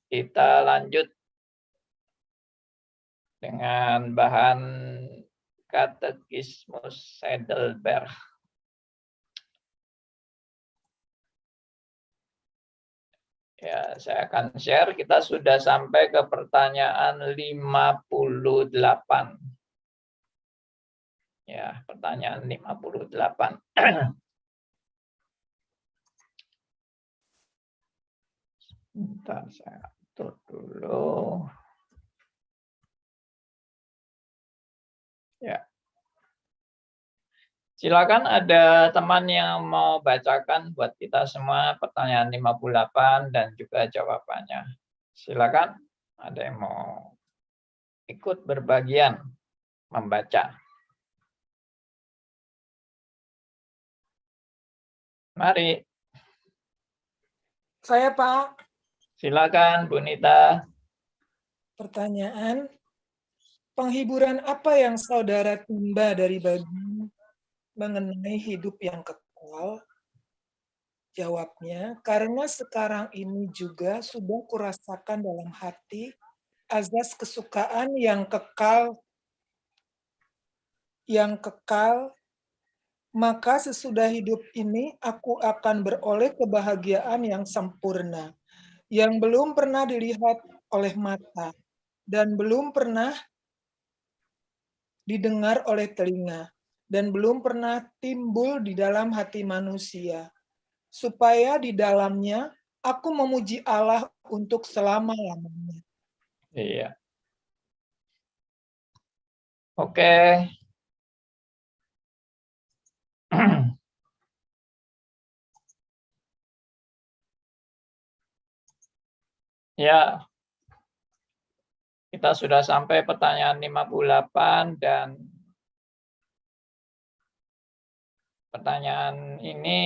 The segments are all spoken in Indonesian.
Kita lanjut dengan bahan Katekismus Heidelberg. Ya, saya akan share. Kita sudah sampai ke pertanyaan 58. Ya, pertanyaan 58. Bentar, saya atur dulu. Ya. Silakan ada teman yang mau bacakan buat kita semua pertanyaan 58 dan juga jawabannya. Silakan, ada yang mau ikut berbagian membaca. Mari. Saya, Pak. Silakan, Bu Nita. Pertanyaan, penghiburan apa yang saudara timba dari babi mengenai hidup yang kekal? Jawabnya, karena sekarang ini juga sudah kurasakan dalam hati azas kesukaan yang kekal, maka sesudah hidup ini aku akan beroleh kebahagiaan yang sempurna, yang belum pernah dilihat oleh mata, dan belum pernah didengar oleh telinga, dan belum pernah timbul di dalam hati manusia, supaya di dalamnya aku memuji Allah untuk selama-lamanya. Iya. Oke. Ya, kita sudah sampai pertanyaan 58 dan pertanyaan ini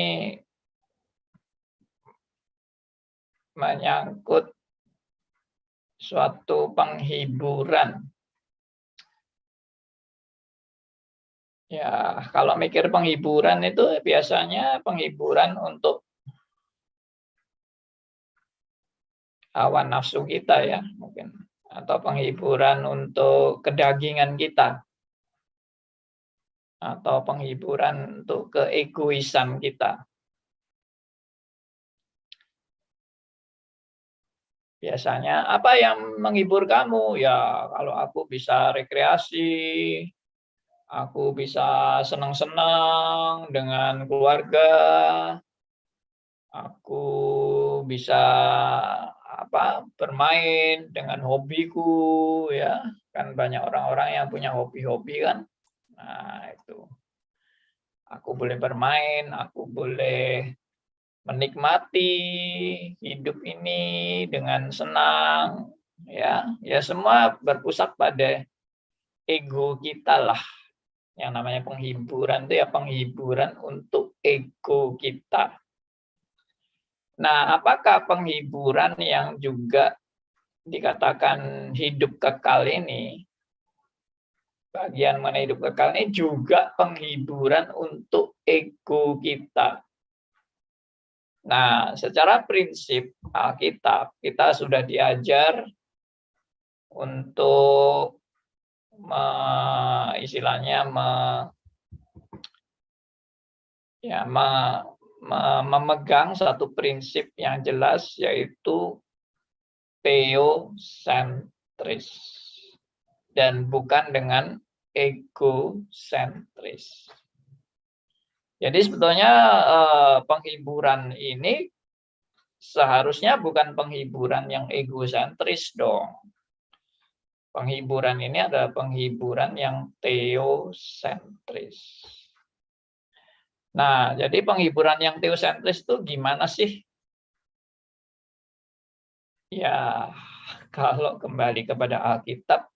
menyangkut suatu penghiburan. Ya, kalau mikir penghiburan itu biasanya penghiburan untuk hawa nafsu kita ya, mungkin. Atau penghiburan untuk kedagingan kita. Atau penghiburan untuk keegoisan kita. Biasanya, apa yang menghibur kamu? Ya, kalau aku bisa rekreasi, aku bisa senang-senang dengan keluarga, aku bisa bermain dengan hobiku, ya. Kan banyak orang-orang yang punya hobi-hobi kan. Nah, itu. Aku boleh bermain, aku boleh menikmati hidup ini dengan senang, ya. Ya semua berpusat pada ego kita lah. Yang namanya penghiburan itu ya penghiburan untuk ego kita. Nah, apakah penghiburan yang juga dikatakan hidup kekal ini, bagian mengenai hidup kekal ini juga penghiburan untuk ego kita. Nah, secara prinsip Alkitab, kita sudah diajar untuk memegang satu prinsip yang jelas, yaitu theosentris dan bukan dengan egosentris. Jadi sebetulnya penghiburan ini seharusnya bukan penghiburan yang egosentris dong. Penghiburan ini adalah penghiburan yang theosentris. Nah, jadi penghiburan yang theosentris itu gimana sih? Ya, kalau kembali kepada Alkitab,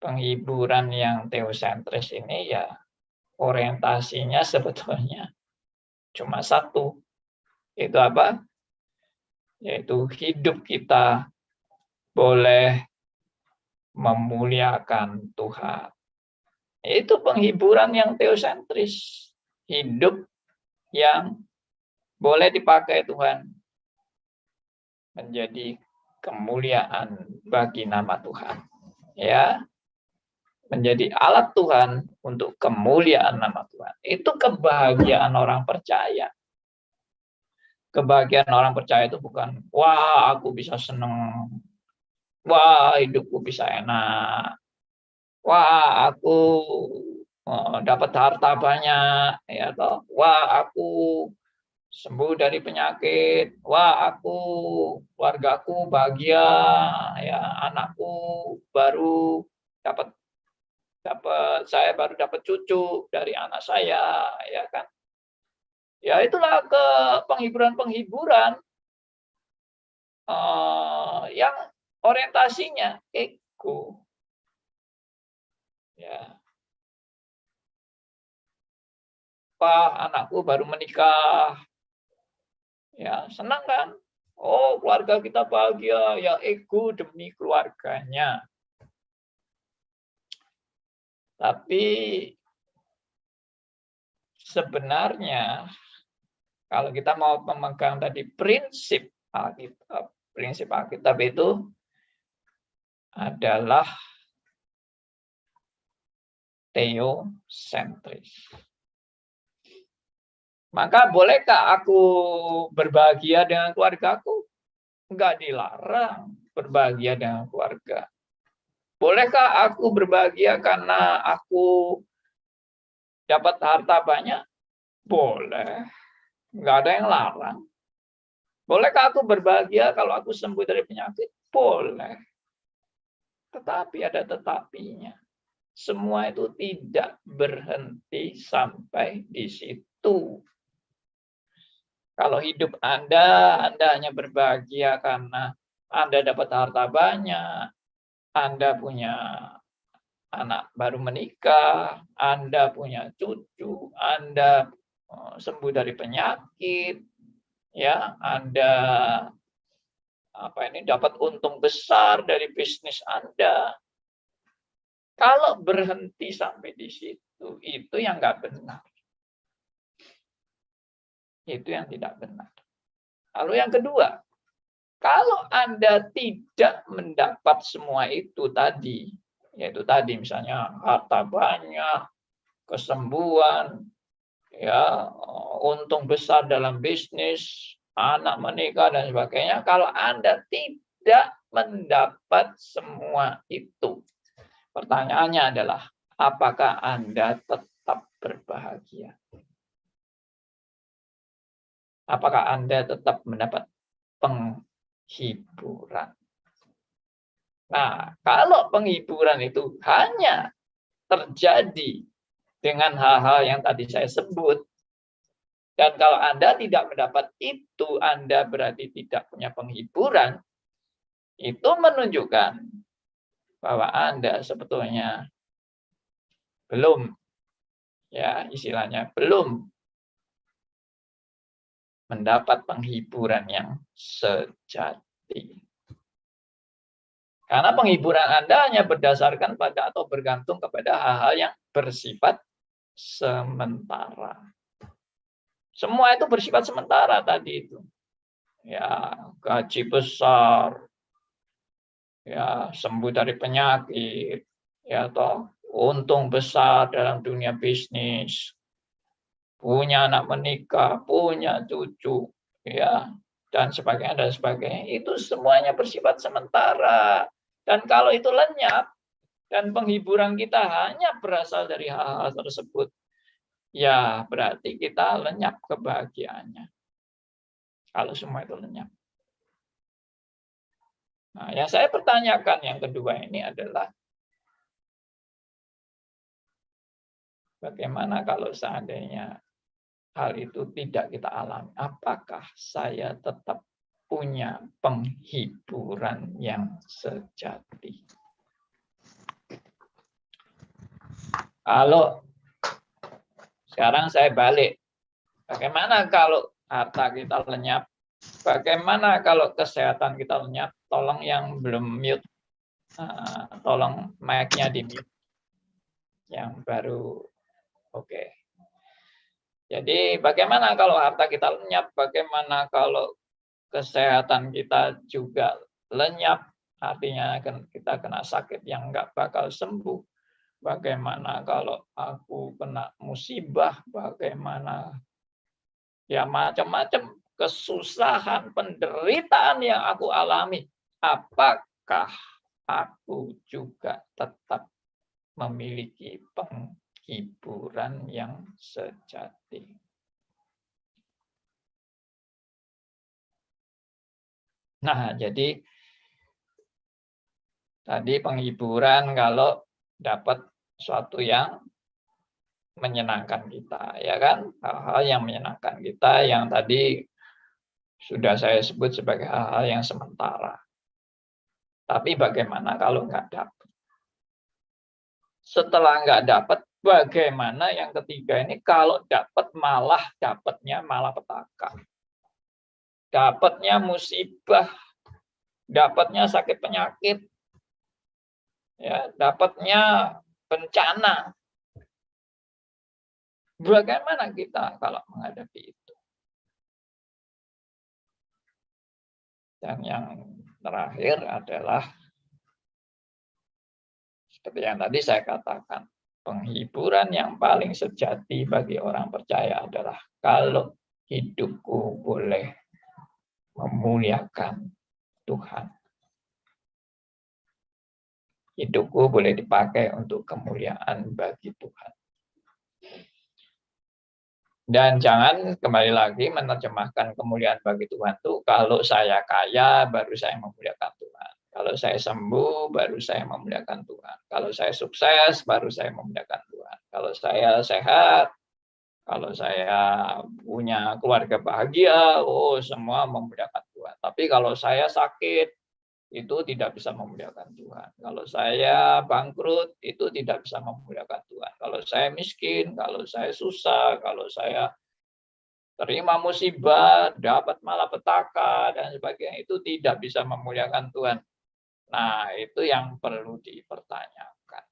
penghiburan yang theosentris ini ya orientasinya sebetulnya cuma satu. Itu apa? Yaitu hidup kita boleh memuliakan Tuhan. Itu penghiburan yang theosentris. Hidup yang boleh dipakai Tuhan menjadi kemuliaan bagi nama Tuhan. Ya, menjadi alat Tuhan untuk kemuliaan nama Tuhan. Itu kebahagiaan orang percaya. Kebahagiaan orang percaya itu bukan, wah aku bisa seneng, wah hidupku bisa enak, wah aku dapat harta banyak, ya toh, wah aku sembuh dari penyakit, wah aku keluargaku bahagia, ya anakku baru dapat saya baru dapat cucu dari anak saya, ya kan. Ya itulah ke penghiburan-penghiburan yang orientasinya ego. Ya, Pak, anakku baru menikah. Ya, senang kan? Oh, keluarga kita bahagia, ya ego demi keluarganya. Tapi sebenarnya kalau kita mau memegang tadi prinsip Alkitab itu adalah teosentris. Maka bolehkah aku berbahagia dengan keluargaku? Enggak dilarang berbahagia dengan keluarga. Bolehkah aku berbahagia karena aku dapat harta banyak? Boleh. Enggak ada yang larang. Bolehkah aku berbahagia kalau aku sembuh dari penyakit? Boleh. Tetapi ada tetapinya. Semua itu tidak berhenti sampai di situ. Kalau hidup Anda hanya berbahagia karena Anda dapat harta banyak, Anda punya anak baru menikah, Anda punya cucu, Anda sembuh dari penyakit, ya, Anda dapat untung besar dari bisnis Anda. Kalau berhenti sampai di situ, itu yang nggak benar. Itu yang tidak benar. Lalu yang kedua, kalau Anda tidak mendapat semua itu tadi, yaitu tadi misalnya harta banyak, kesembuhan, ya, untung besar dalam bisnis, anak menikah dan sebagainya, kalau Anda tidak mendapat semua itu, pertanyaannya adalah apakah Anda tetap berbahagia? Apakah Anda tetap mendapat penghiburan? Nah, kalau penghiburan itu hanya terjadi dengan hal-hal yang tadi saya sebut, dan kalau Anda tidak mendapat itu, Anda berarti tidak punya penghiburan, itu menunjukkan bahwa Anda sebetulnya belum, ya istilahnya belum mendapat penghiburan yang sejati. Karena penghiburan Anda hanya berdasarkan pada atau bergantung kepada hal-hal yang bersifat sementara. Semua itu bersifat sementara tadi itu. Ya, gaji besar, ya sembuh dari penyakit, ya toh untung besar dalam dunia bisnis, punya anak menikah, punya cucu, ya, dan sebagainya, itu semuanya bersifat sementara. Dan kalau itu lenyap, dan penghiburan kita hanya berasal dari hal-hal tersebut, ya berarti kita lenyap kebahagiaannya. Kalau semua itu lenyap. Nah, yang saya pertanyakan yang kedua ini adalah, bagaimana kalau seandainya hal itu tidak kita alami? Apakah saya tetap punya penghiburan yang sejati? Kalau sekarang saya balik, bagaimana kalau harta kita lenyap? Bagaimana kalau kesehatan kita lenyap? Tolong yang belum mute, tolong mic-nya di mute. Yang baru, oke. Jadi bagaimana kalau harta kita lenyap? Bagaimana kalau kesehatan kita juga lenyap, artinya kita kena sakit yang nggak bakal sembuh. Bagaimana kalau aku kena musibah, bagaimana ya macam-macam kesusahan, penderitaan yang aku alami. Apakah aku juga tetap memiliki penghiburan yang sejati? Nah, jadi tadi penghiburan kalau dapat sesuatu yang menyenangkan kita, ya kan? Hal-hal yang menyenangkan kita yang tadi sudah saya sebut sebagai hal-hal yang sementara. Tapi bagaimana kalau nggak dapat? Setelah nggak dapat, bagaimana yang ketiga ini kalau dapat malah dapatnya malapetaka. Dapatnya musibah, dapatnya sakit penyakit, ya, dapatnya bencana. Bagaimana kita kalau menghadapi itu? Dan yang terakhir adalah seperti yang tadi saya katakan, penghiburan yang paling sejati bagi orang percaya adalah kalau hidupku boleh memuliakan Tuhan. Hidupku boleh dipakai untuk kemuliaan bagi Tuhan. Dan jangan kembali lagi menerjemahkan kemuliaan bagi Tuhan itu kalau saya kaya baru saya memuliakan Tuhan. Kalau saya sembuh baru saya memuliakan Tuhan. Kalau saya sukses baru saya memuliakan Tuhan. Kalau saya sehat, kalau saya punya keluarga bahagia, oh semua memuliakan Tuhan. Tapi kalau saya sakit, itu tidak bisa memuliakan Tuhan. Kalau saya bangkrut, itu tidak bisa memuliakan Tuhan. Kalau saya miskin, kalau saya susah, kalau saya terima musibah, dapat malapetaka, dan sebagainya, itu tidak bisa memuliakan Tuhan. Nah, itu yang perlu dipertanyakan.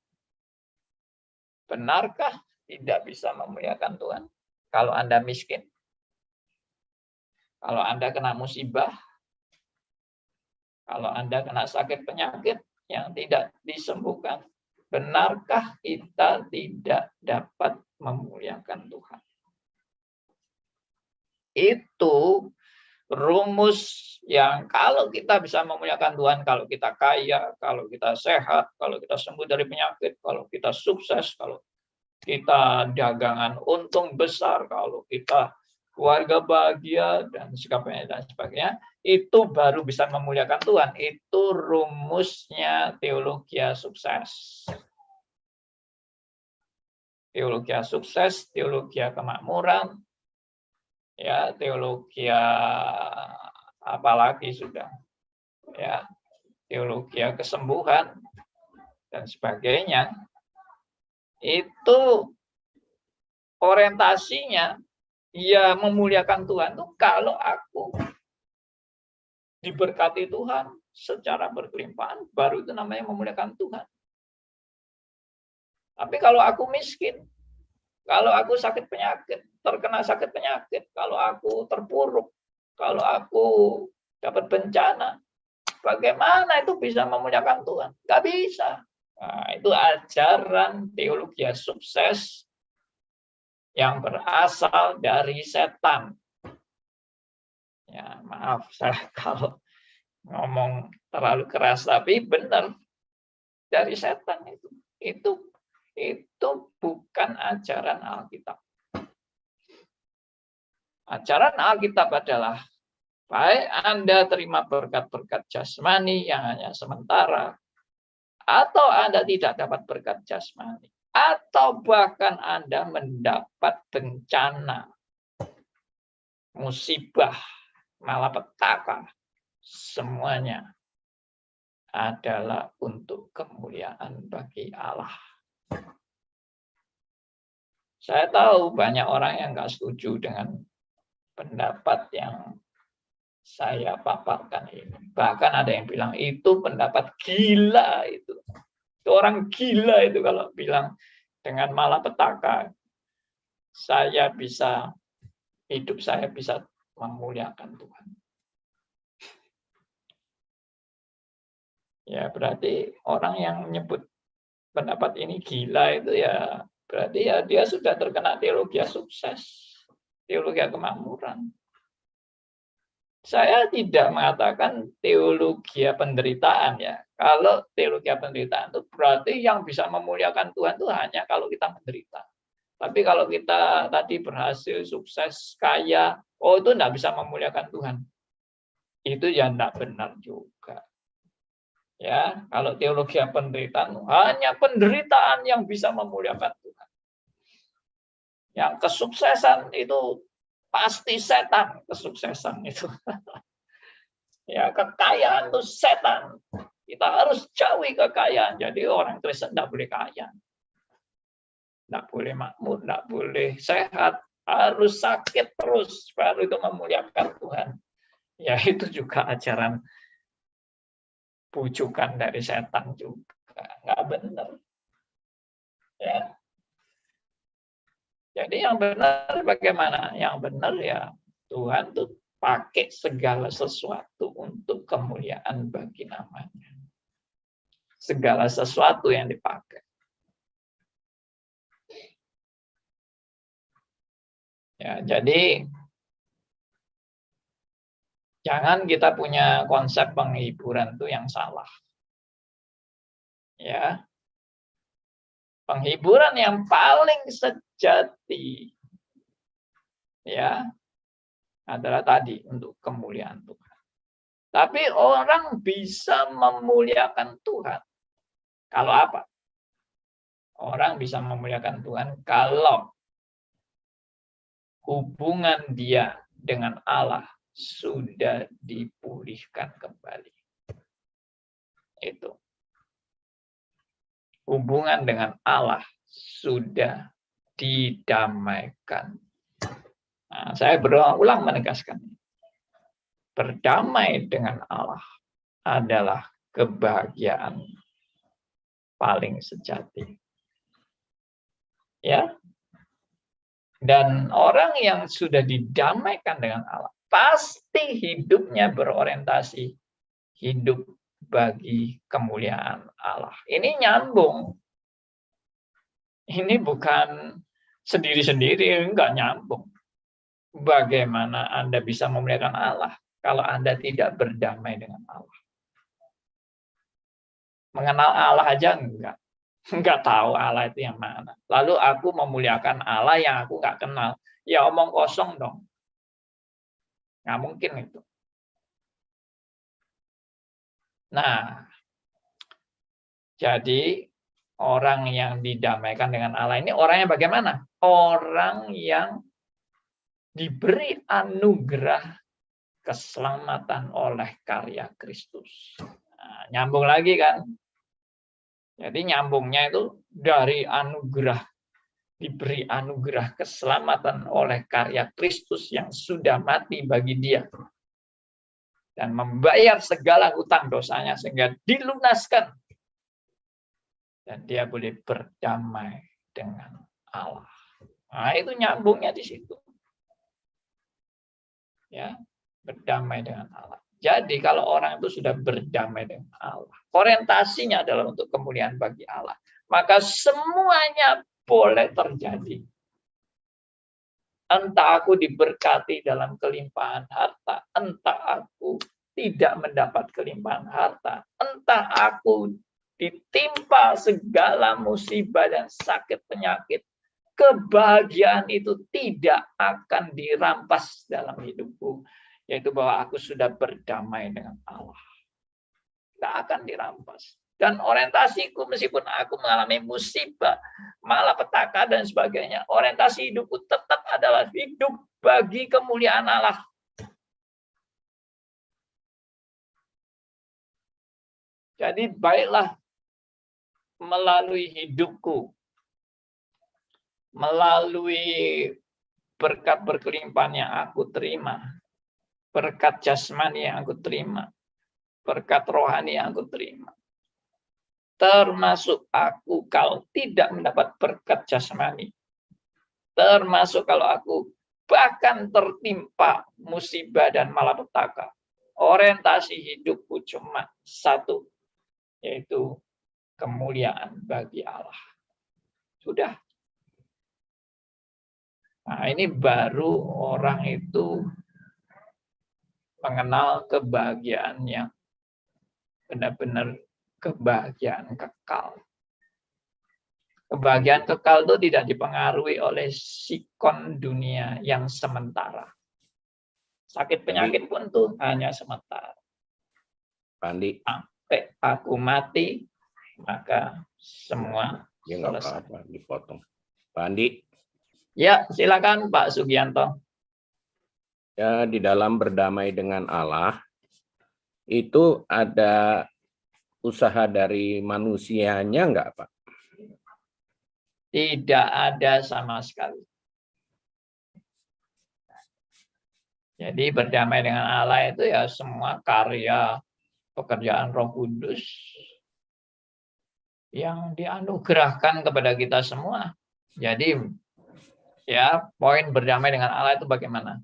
Benarkah tidak bisa memuliakan Tuhan? Kalau Anda miskin, kalau Anda kena musibah, kalau Anda kena sakit penyakit yang tidak disembuhkan, benarkah kita tidak dapat memuliakan Tuhan? Itu rumus yang kalau kita bisa memuliakan Tuhan, kalau kita kaya, kalau kita sehat, kalau kita sembuh dari penyakit, kalau kita sukses, kalau kita dagangan untung besar, kalau kita keluarga bahagia, dan sebagainya, itu baru bisa memuliakan Tuhan. Itu rumusnya teologi sukses. Teologi sukses, teologi kemakmuran, ya, teologi apalagi sudah, ya, teologi kesembuhan dan sebagainya. Itu orientasinya ya memuliakan Tuhan tuh kalau aku diberkati Tuhan secara berkelimpahan, baru itu namanya memuliakan Tuhan. Tapi kalau aku miskin, kalau aku sakit penyakit, terkena sakit penyakit, kalau aku terpuruk, kalau aku dapat bencana, bagaimana itu bisa memuliakan Tuhan? Nggak bisa. Nah, itu ajaran teologi sukses yang berasal dari setan. Ya, maaf saya kalau ngomong terlalu keras, tapi benar dari setan itu. Itu bukan ajaran Alkitab. Ajaran Alkitab adalah baik Anda terima berkat-berkat jasmani yang hanya sementara, atau Anda tidak dapat berkat jasmani, atau bahkan Anda mendapat bencana, musibah, malapetaka, semuanya adalah untuk kemuliaan bagi Allah. Saya tahu banyak orang yang nggak setuju dengan pendapat yang saya paparkan ini. Bahkan ada yang bilang itu pendapat gila itu. Itu orang gila itu kalau bilang dengan malapetaka hidup saya bisa memuliakan Tuhan. Ya berarti orang yang menyebut pendapat ini gila itu ya berarti ya dia sudah terkena teologi sukses, teologi kemakmuran. Saya tidak mengatakan teologi penderitaan ya. Kalau teologi penderitaan itu berarti yang bisa memuliakan Tuhan itu hanya kalau kita menderita. Tapi kalau kita tadi berhasil, sukses, kaya, oh itu tidak bisa memuliakan Tuhan. Itu ya tidak benar juga. Ya, kalau teologi penderitaan hanya penderitaan yang bisa memuliakan Tuhan. Yang kesuksesan itu pasti setan, kesuksesan itu. Ya, kekayaan itu setan. Kita harus jauhi kekayaan. Jadi orang Kristen tidak boleh kaya. Tidak boleh makmur, tidak boleh sehat. Harus sakit terus, baru itu memuliakan Tuhan. Ya, itu juga ajaran bujukan dari setan juga. Nggak benar. Ya. Jadi yang benar bagaimana? Yang benar ya Tuhan tuh pakai segala sesuatu untuk kemuliaan bagi namanya. Segala sesuatu yang dipakai. Ya, jadi jangan kita punya konsep penghiburan itu yang salah. Ya. Penghiburan yang paling sejati ya adalah tadi untuk kemuliaan Tuhan. Tapi orang bisa memuliakan Tuhan kalau apa? Orang bisa memuliakan Tuhan kalau hubungan dia dengan Allah sudah dipulihkan kembali. Itu. Hubungan dengan Allah sudah didamaikan. Nah, saya berulang menegaskan. Berdamai dengan Allah adalah kebahagiaan paling sejati. Ya. Dan orang yang sudah didamaikan dengan Allah pasti hidupnya berorientasi hidup bagi kemuliaan Allah. Ini nyambung. Ini bukan sendiri-sendiri, enggak nyambung. Bagaimana Anda bisa memuliakan Allah kalau Anda tidak berdamai dengan Allah? Mengenal Allah aja enggak. Enggak tahu Allah itu yang mana. Lalu aku memuliakan Allah yang aku enggak kenal. Ya omong kosong dong. Nggak mungkin itu. Nah, jadi orang yang didamaikan dengan Allah ini orangnya bagaimana? Orang yang diberi anugerah keselamatan oleh karya Kristus. Nah, nyambung lagi kan? Jadi nyambungnya itu dari anugerah, diberi anugerah keselamatan oleh karya Kristus yang sudah mati bagi dia. Dan membayar segala hutang dosanya sehingga dilunaskan. Dan dia boleh berdamai dengan Allah. Nah, itu nyambungnya di situ. Ya, berdamai dengan Allah. Jadi kalau orang itu sudah berdamai dengan Allah, orientasinya adalah untuk kemuliaan bagi Allah, maka semuanya boleh terjadi. Entah aku diberkati dalam kelimpahan harta, entah aku tidak mendapat kelimpahan harta, entah aku ditimpa segala musibah dan sakit penyakit, kebahagiaan itu tidak akan dirampas dalam hidupku. Yaitu bahwa aku sudah berdamai dengan Allah. Tidak akan dirampas. Dan orientasiku meskipun aku mengalami musibah, malapetaka dan sebagainya, orientasi hidupku tetap adalah hidup bagi kemuliaan Allah. Jadi baiklah melalui hidupku, melalui berkat berkelimpahan yang aku terima, berkat jasmani yang aku terima, berkat rohani yang aku terima. Termasuk aku kalau tidak mendapat berkat jasmani. Termasuk kalau aku bahkan tertimpa musibah dan malapetaka. Orientasi hidupku cuma satu. yaitu kemuliaan bagi Allah. Sudah. Nah, ini baru orang itu mengenal kebahagiaan yang benar-benar kebahagiaan kekal. Kebahagiaan kekal itu tidak dipengaruhi oleh sikon dunia yang sementara. Sakit penyakit pun tuh hanya sementara. Pak Andi. Sampai aku mati, maka semua Ya nggak selesai. apa-apa, dipotong. Pak Andi. Ya, silakan Pak Sugianto. Ya, di dalam berdamai dengan Allah, itu ada usaha dari manusianya nggak, Pak? Tidak ada sama sekali. Jadi berdamai dengan Allah itu ya semua karya pekerjaan Roh Kudus yang dianugerahkan kepada kita semua. Jadi ya poin berdamai dengan Allah itu bagaimana?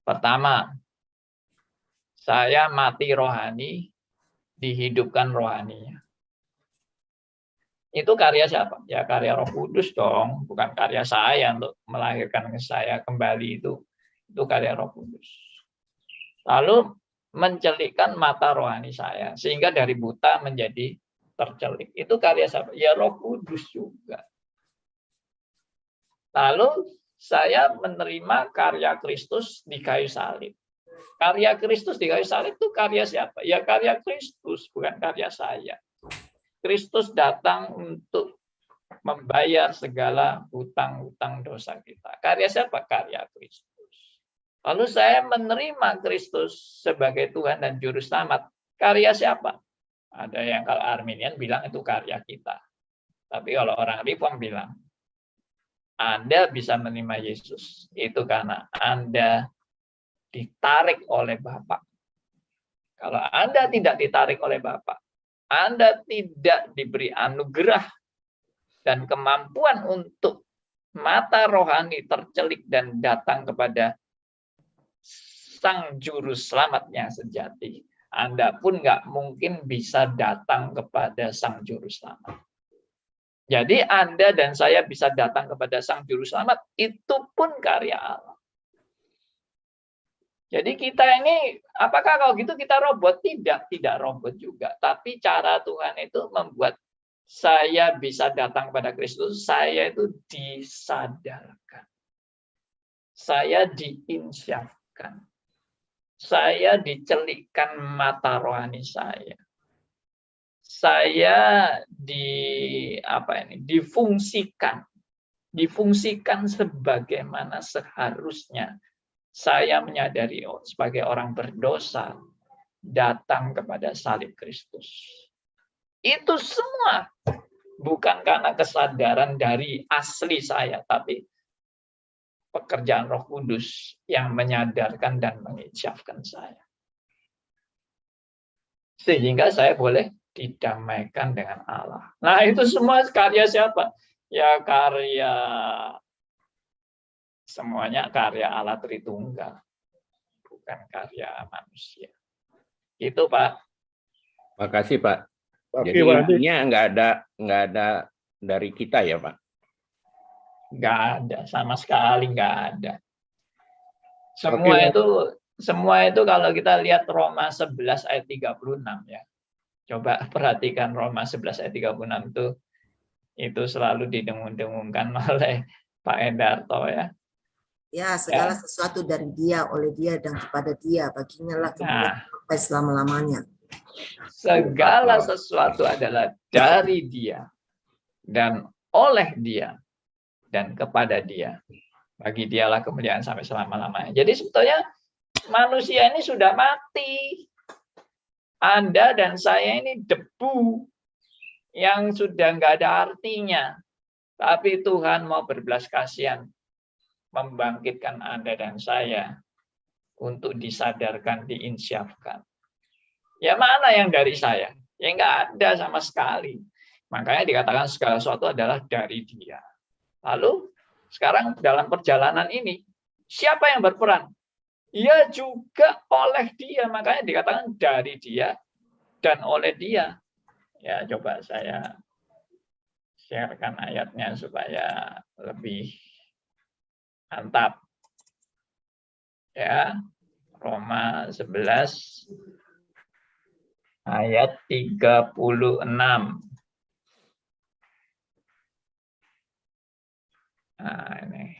Pertama, saya mati rohani, dihidupkan rohaninya. Itu karya siapa? Ya karya Roh Kudus dong, bukan karya saya untuk melahirkan saya kembali itu. Itu karya Roh Kudus. Lalu mencelikkan mata rohani saya sehingga dari buta menjadi tercelik. Itu karya siapa? Ya Roh Kudus juga. Lalu saya menerima karya Kristus di kayu salib. Karya Kristus di kayu salib itu karya siapa? Ya karya Kristus, bukan karya saya. Kristus datang untuk membayar segala hutang-hutang dosa kita. Karya siapa? Karya Kristus. Lalu saya menerima Kristus sebagai Tuhan dan Juru Selamat. Karya siapa? Ada yang kalau Arminian bilang itu karya kita. Tapi kalau orang Reform bilang, Anda bisa menerima Yesus. Itu karena Anda ditarik oleh Bapa. Kalau Anda tidak ditarik oleh Bapa, Anda tidak diberi anugerah dan kemampuan untuk mata rohani tercelik dan datang kepada Sang Juru Selamat yang sejati. Anda pun nggak mungkin bisa datang kepada Sang Juru Selamat. Jadi Anda dan saya bisa datang kepada Sang Juru Selamat, itu pun karya Allah. Jadi kita ini, apakah kalau gitu kita robot? Tidak robot juga. Tapi cara Tuhan itu membuat saya bisa datang pada Kristus, saya itu disadarkan. Saya diinsyafkan. Saya dicelikkan mata rohani saya. Saya difungsikan sebagaimana seharusnya. Saya menyadari sebagai orang berdosa datang kepada salib Kristus. Itu semua bukan karena kesadaran dari asli saya, tapi pekerjaan Roh Kudus yang menyadarkan dan mengisyafkan saya. Sehingga saya boleh didamaikan dengan Allah. Nah, itu semua karya siapa? Ya karya semuanya karya Allah Tritunggal, bukan karya manusia. Itu Pak. Makasih Pak. Oke, Jadi Pak Andi. intinya nggak ada dari kita ya Pak. Nggak ada, sama sekali nggak ada. Oke, Semua itu kalau kita lihat Roma 11 ayat 36 ya. Coba perhatikan Roma 11 ayat 36 itu selalu didengung-dengungkan oleh Pak Endarto ya. Ya, segala sesuatu dari Dia, oleh Dia, dan kepada Dia, baginya lah kemuliaan sampai selama-lamanya. Segala sesuatu adalah dari Dia dan oleh Dia dan kepada Dia. Bagi Dialah kemuliaan sampai selama-lamanya. Jadi sebetulnya manusia ini sudah mati. Anda dan saya ini debu yang sudah nggak ada artinya. Tapi Tuhan mau berbelas kasihan membangkitkan Anda dan saya untuk disadarkan, diinsyafkan. Ya mana yang dari saya? Ya nggak ada sama sekali. Makanya dikatakan segala sesuatu adalah dari Dia. Lalu sekarang dalam perjalanan ini, siapa yang berperan? Ya juga oleh Dia. Makanya dikatakan dari Dia dan oleh Dia. Ya, coba saya sharekan ayatnya supaya lebih mantap. Ya, Roma 11 ayat 36. Nah, ini.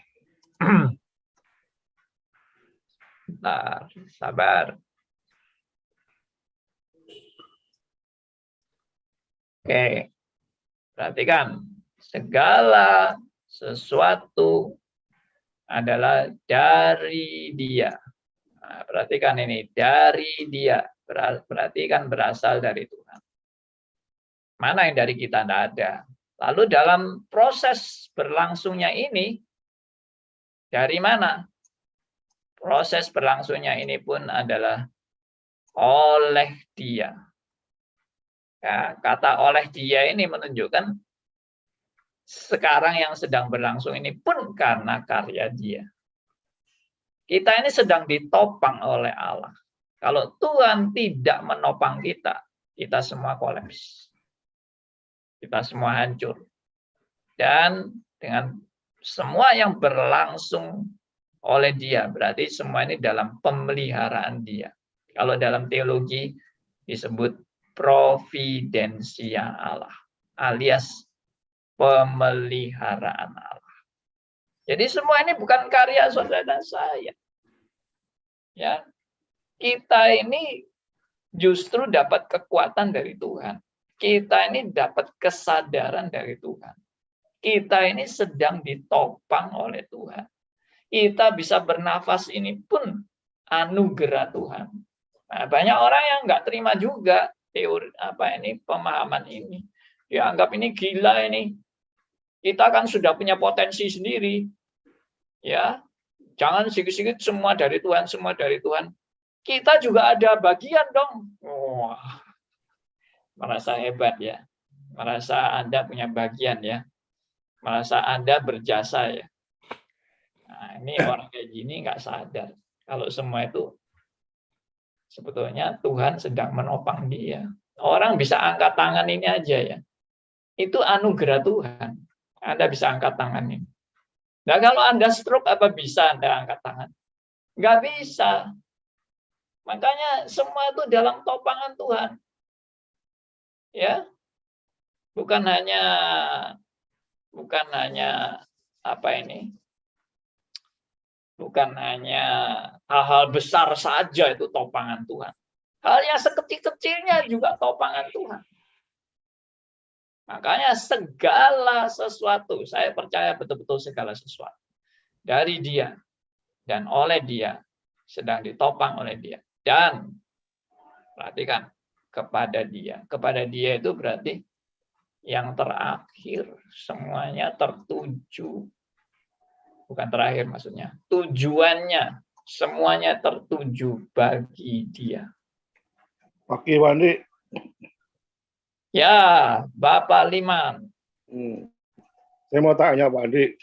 Bentar, sabar. Oke, perhatikan. Segala sesuatu adalah dari Dia. Nah, perhatikan ini, dari Dia. Perhatikan berasal dari Tuhan. Mana yang dari kita? Tidak ada. Lalu dalam proses berlangsungnya ini, dari mana? Proses berlangsungnya ini pun adalah oleh Dia. Ya, kata oleh Dia ini menunjukkan sekarang yang sedang berlangsung ini pun karena karya Dia. Kita ini sedang ditopang oleh Allah. Kalau Tuhan tidak menopang kita, kita semua kolaps. Kita semua hancur. Dan dengan semua yang berlangsung oleh Dia, berarti semua ini dalam pemeliharaan Dia. Kalau dalam teologi disebut providensia Allah, alias pemeliharaan Allah. Jadi semua ini bukan karya saudara dan saya. Ya, kita ini justru dapat kekuatan dari Tuhan. Kita ini dapat kesadaran dari Tuhan. Kita ini sedang ditopang oleh Tuhan. Kita bisa bernafas ini pun anugerah Tuhan. Nah, banyak orang yang nggak terima juga teori pemahaman ini. Dia anggap ini gila ini. Kita kan sudah punya potensi sendiri. Ya, jangan sedikit-sedikit semua dari Tuhan, semua dari Tuhan. Kita juga ada bagian dong. Wah, merasa hebat ya. Merasa Anda punya bagian ya. Merasa Anda berjasa ya. Nah, ini orang kayak gini nggak sadar. Kalau semua itu sebetulnya Tuhan sedang menopang dia. Orang bisa angkat tangan ini aja ya. Itu anugerah Tuhan. Anda bisa angkat tangan ini. Nah, kalau Anda stroke, apa bisa Anda angkat tangan? Nggak bisa. Makanya semua itu dalam topangan Tuhan. Ya, bukan hanya bukan hanya hal-hal besar saja itu topangan Tuhan. Hal yang sekecil-kecilnya juga topangan Tuhan. Makanya segala sesuatu, saya percaya betul-betul segala sesuatu dari Dia dan oleh Dia, sedang ditopang oleh Dia. Dan perhatikan, kepada Dia. Kepada Dia itu berarti yang terakhir, semuanya tertuju. Bukan terakhir maksudnya. Tujuannya, semuanya tertuju bagi Dia. Pak Iwandi. Ya, Bapak Liman. Saya mau tanya Pak Andi.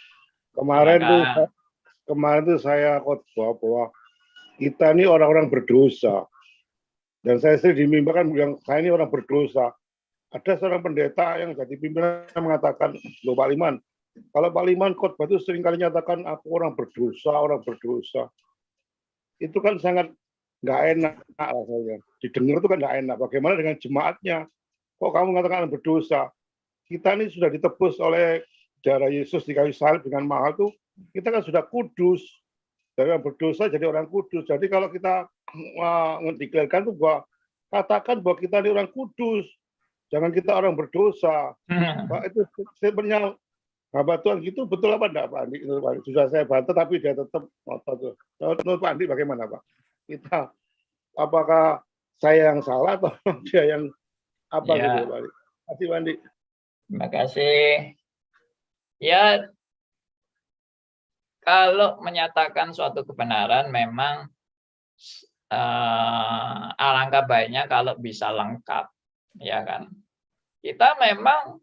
Kemarin tuh saya khotbah bahwa kita ini orang-orang berdosa. Dan saya sering dimimpikan bilang, saya ini orang berdosa. Ada seorang pendeta yang jadi pimpinan mengatakan, loh Pak Liman, kalau Pak Liman khotbah itu sering kali nyatakan, aku orang berdosa, orang berdosa. Itu kan sangat nggak enak rasanya. Didengar itu kan nggak enak. Bagaimana dengan jemaatnya? Kok kamu mengatakan berdosa? Kita ini sudah ditebus oleh darah Yesus di kayu salib dengan mahal tuh, kita kan sudah kudus. Dari orang berdosa jadi orang kudus. Jadi kalau kita mendeklarasikan tuh bahwa katakan bahwa kita ini orang kudus, jangan kita orang berdosa. Pak, itu statementnya hamba Tuhan gitu betul apa enggak Pak Andi? Sudah saya bantah tapi dia tetap ngotot. Menurut Pak Andi bagaimana Pak? Kita apakah saya yang salah atau dia yang apa Ya. gitu Pak Andi? Terima kasih Pak Andi. Terima kasih. Ya, kalau menyatakan suatu kebenaran memang alangkah baiknya kalau bisa lengkap, ya kan? Kita memang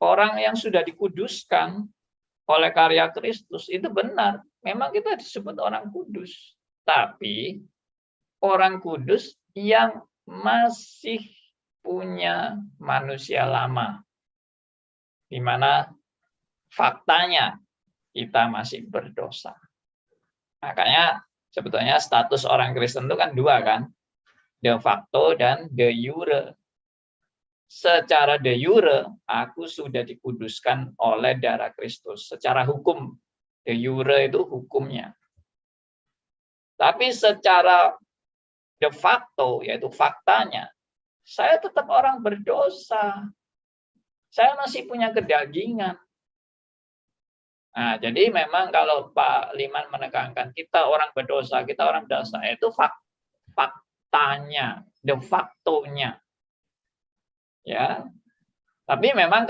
orang yang sudah dikuduskan oleh karya Kristus, itu benar. Memang kita disebut orang kudus. Tapi orang kudus yang masih punya manusia lama, di mana faktanya kita masih berdosa. Makanya sebetulnya status orang Kristen itu kan dua kan, de facto dan de jure. Secara de jure, aku sudah dikuduskan oleh darah Kristus. Secara hukum, de jure itu hukumnya. Tapi secara de facto, yaitu faktanya, saya tetap orang berdosa. Saya masih punya kedagingan. Nah, jadi memang kalau Pak Liman menekankan kita orang berdosa, itu faktanya, de facto-nya. Ya, tapi memang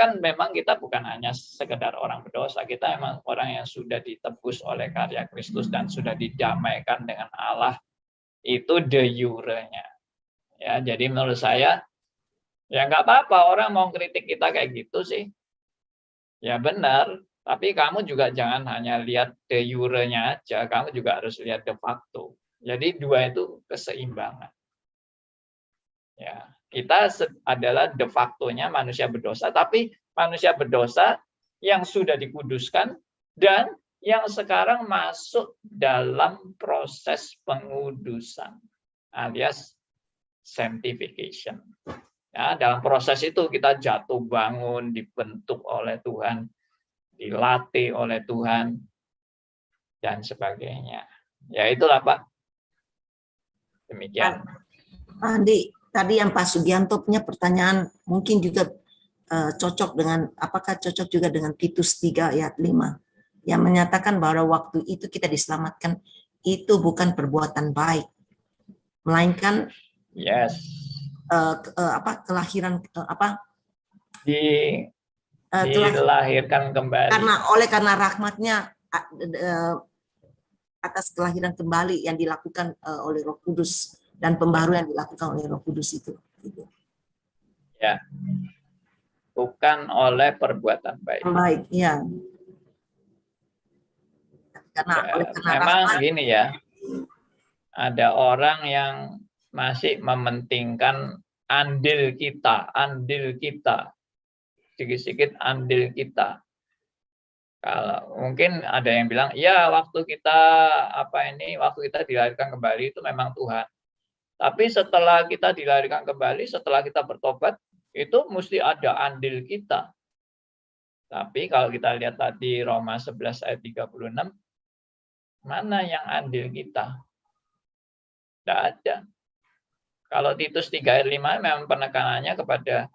kita bukan hanya sekedar orang berdosa, kita memang orang yang sudah ditebus oleh karya Kristus dan sudah didamaikan dengan Allah, itu de jure-nya. Ya, jadi menurut saya ya nggak apa-apa orang mau kritik kita kayak gitu sih, ya benar. Tapi kamu juga jangan hanya lihat de jure-nya aja, kamu juga harus lihat de facto. Jadi dua itu keseimbangan. Ya. Kita adalah de facto-nya manusia berdosa, tapi manusia berdosa yang sudah dikuduskan dan yang sekarang masuk dalam proses pengudusan alias sanctification. Ya, dalam proses itu kita jatuh bangun, dibentuk oleh Tuhan, dilatih oleh Tuhan, dan sebagainya. Ya itulah Pak. Demikian. Andi, tadi yang Pak Sugianto punya pertanyaan mungkin juga cocok dengan, apakah cocok juga dengan Titus 3 ayat 5 yang menyatakan bahwa waktu itu kita diselamatkan itu bukan perbuatan baik, melainkan kelahiran dilahirkan kembali. Karena rahmatnya atas kelahiran kembali yang dilakukan oleh Roh Kudus dan pembaharuan yang dilakukan oleh Roh Kudus itu. Ya, bukan oleh perbuatan baik. Baik, ya. Memang gini ya, ada orang yang masih mementingkan andil kita, sedikit-sedikit andil kita. Kalau mungkin ada yang bilang, ya waktu kita dilahirkan kembali itu memang Tuhan. Tapi setelah kita dilahirkan kembali, setelah kita bertobat, itu mesti ada andil kita. Tapi kalau kita lihat tadi Roma 11 ayat 36, mana yang andil kita? Tidak ada. Kalau Titus 3 ayat 5 memang penekanannya kepada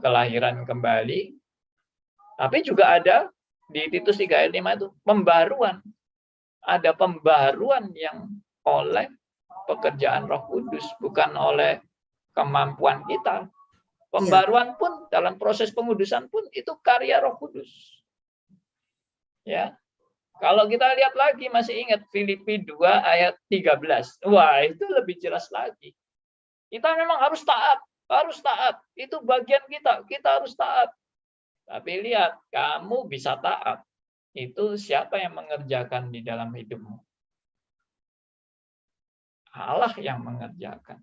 kelahiran kembali. Tapi juga ada di Titus 3 ayat 5 itu pembaruan. Ada pembaruan yang oleh pekerjaan Roh Kudus, bukan oleh kemampuan kita. Pembaruan pun dalam proses pengudusan pun itu karya Roh Kudus. Ya. Kalau kita lihat lagi masih ingat Filipi 2 ayat 13. Wah, itu lebih jelas lagi. Kita memang harus taat. Itu bagian kita harus taat. Tapi lihat, kamu bisa taat. Itu siapa yang mengerjakan di dalam hidupmu? Allah yang mengerjakan.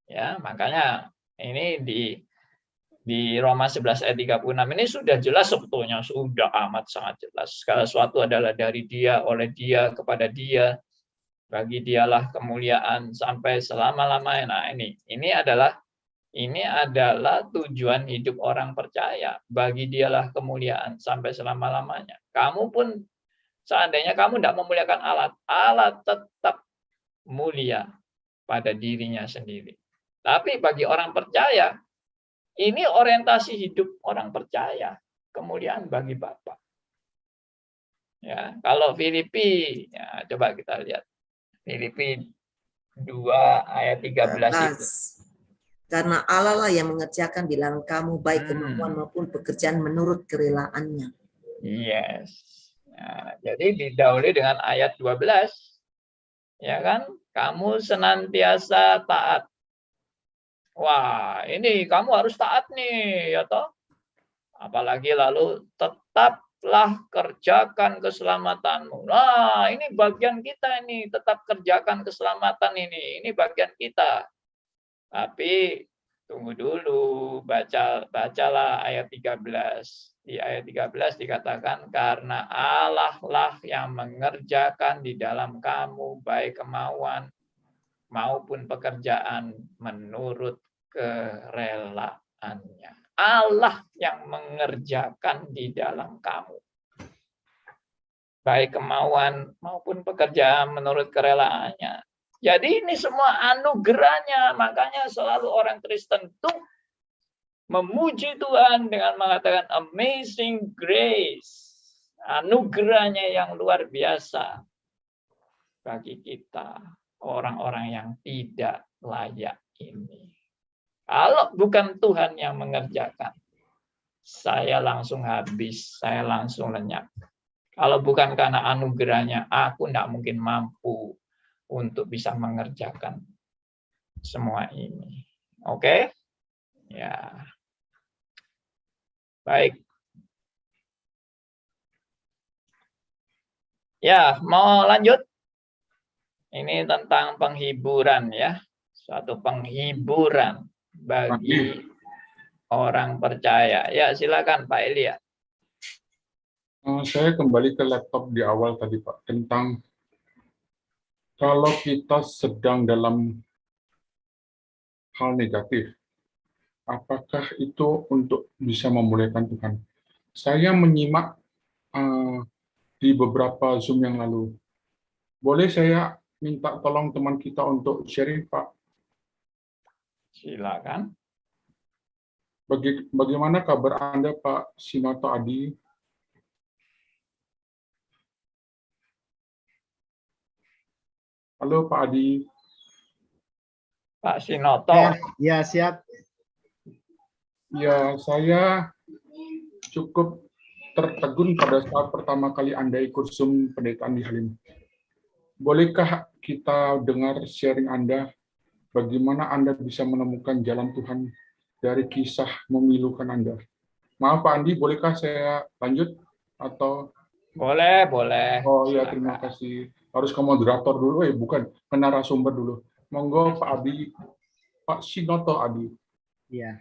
Ya, makanya ini di Roma 11 ayat 36 ini sudah jelas sebetulnya, sudah amat sangat jelas. Segala sesuatu adalah dari Dia, oleh Dia, kepada Dia. Bagi Dialah kemuliaan sampai selama-lamanya. Nah, ini adalah tujuan hidup orang percaya. Bagi Dialah kemuliaan sampai selama-lamanya. Kamu pun seandainya kamu tidak memuliakan Allah tetap mulia pada dirinya sendiri. Tapi bagi orang percaya, ini orientasi hidup orang percaya, kemuliaan bagi Bapa. Ya, kalau Filipi, ya, coba kita lihat. Filipi 2 ayat 13 itu. Karena Allah lah yang mengerjakan di dalam kamu baik kemampuan maupun pekerjaan menurut kerelaannya. Yes. Nah, jadi didahului dengan ayat 12. Ya kan? Kamu senantiasa taat. Wah, ini kamu harus taat nih, ya toh? Apalagi lalu tetaplah kerjakan keselamatanmu. Nah, ini bagian kita ini, tetap kerjakan keselamatan ini. Ini bagian kita. Tapi tunggu dulu, bacalah ayat 13. Di ayat 13 dikatakan, karena Allah lah yang mengerjakan di dalam kamu baik kemauan maupun pekerjaan menurut kerelaannya. Allah yang mengerjakan di dalam kamu baik kemauan maupun pekerjaan menurut kerelaannya. Jadi ini semua anugerahnya, makanya selalu orang Kristen tuh memuji Tuhan dengan mengatakan amazing grace. Anugerahnya yang luar biasa bagi kita, orang-orang yang tidak layak ini. Kalau bukan Tuhan yang mengerjakan, saya langsung habis, saya langsung lenyap. Kalau bukan karena anugerahnya, aku tidak mungkin mampu untuk bisa mengerjakan semua ini. Oke? Ya. Baik. Ya, mau lanjut? Ini tentang penghiburan ya. Suatu penghiburan bagi orang percaya. Ya, silakan Pak Elia. Saya kembali ke laptop di awal tadi Pak, tentang kalau kita sedang dalam hal negatif, apakah itu untuk bisa memuliakan Tuhan? Saya menyimak di beberapa Zoom yang lalu. Boleh saya minta tolong teman kita untuk sharing, Pak? Silakan. Bagaimana kabar Anda, Pak Sinoto Adi? Halo, Pak Adi. Pak Sinoto. Ya, siap. Ya, saya cukup tertegun pada saat pertama kali Anda ikut Zoom pendetaan di Halim. Bolehkah kita dengar sharing Anda, bagaimana Anda bisa menemukan jalan Tuhan dari kisah memilukan Anda? Maaf Pak Andi, bolehkah saya lanjut? Atau Boleh, boleh. Oh ya, terima kasih. Harus ke moderator dulu, bukan, ke narasumber dulu. Monggo Pak Adi, Pak Sinoto Adi. Ya.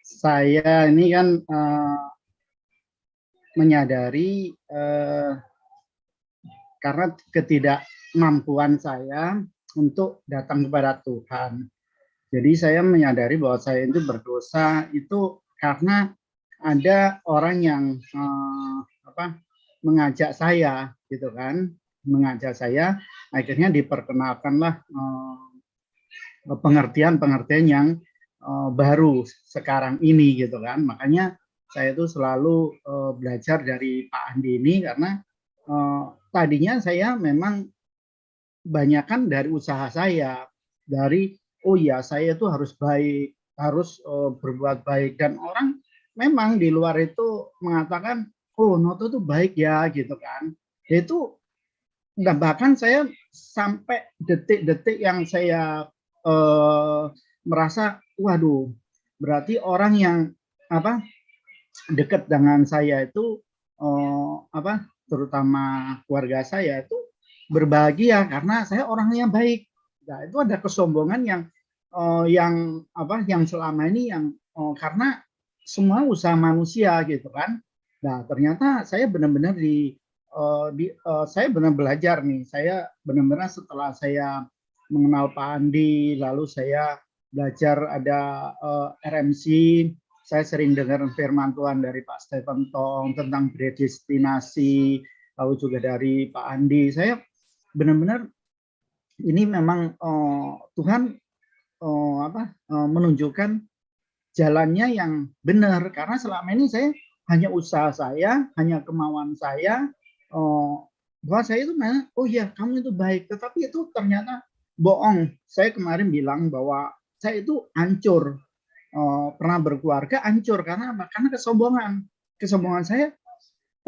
Saya ini kan menyadari karena ketidakmampuan saya untuk datang kepada Tuhan. Jadi saya menyadari bahwa saya itu berdosa itu karena ada orang yang mengajak saya, gitu kan, mengajak saya, akhirnya diperkenalkanlah pengertian-pengertian yang baru sekarang ini, gitu kan. Makanya saya itu selalu belajar dari Pak Andi ini karena tadinya saya memang banyakkan dari usaha saya, dari oh ya saya itu harus baik, harus berbuat baik, dan orang memang di luar itu mengatakan oh Noto itu baik ya, gitu kan. Itu dan bahkan saya sampai detik-detik yang saya merasa waduh, berarti orang yang dekat dengan saya itu terutama keluarga saya itu berbahagia karena saya orang yang baik. Nah, itu ada kesombongan yang selama ini yang karena semua usaha manusia, gitu kan. Nah, ternyata saya benar-benar saya benar belajar nih. Saya benar-benar setelah saya mengenal Pak Andi, lalu saya belajar ada RMC, saya sering dengar firman Tuhan dari Pak Stephen Tong tentang predestinasi, lalu juga dari Pak Andi. Saya benar-benar ini memang Tuhan menunjukkan jalannya yang benar, karena selama ini saya hanya usaha saya, hanya kemauan saya, bahwa saya itu oh ya kamu itu baik, tetapi itu ternyata bohong. Saya kemarin bilang bahwa saya itu hancur, pernah berkeluarga hancur karena apa? Karena kesombongan saya.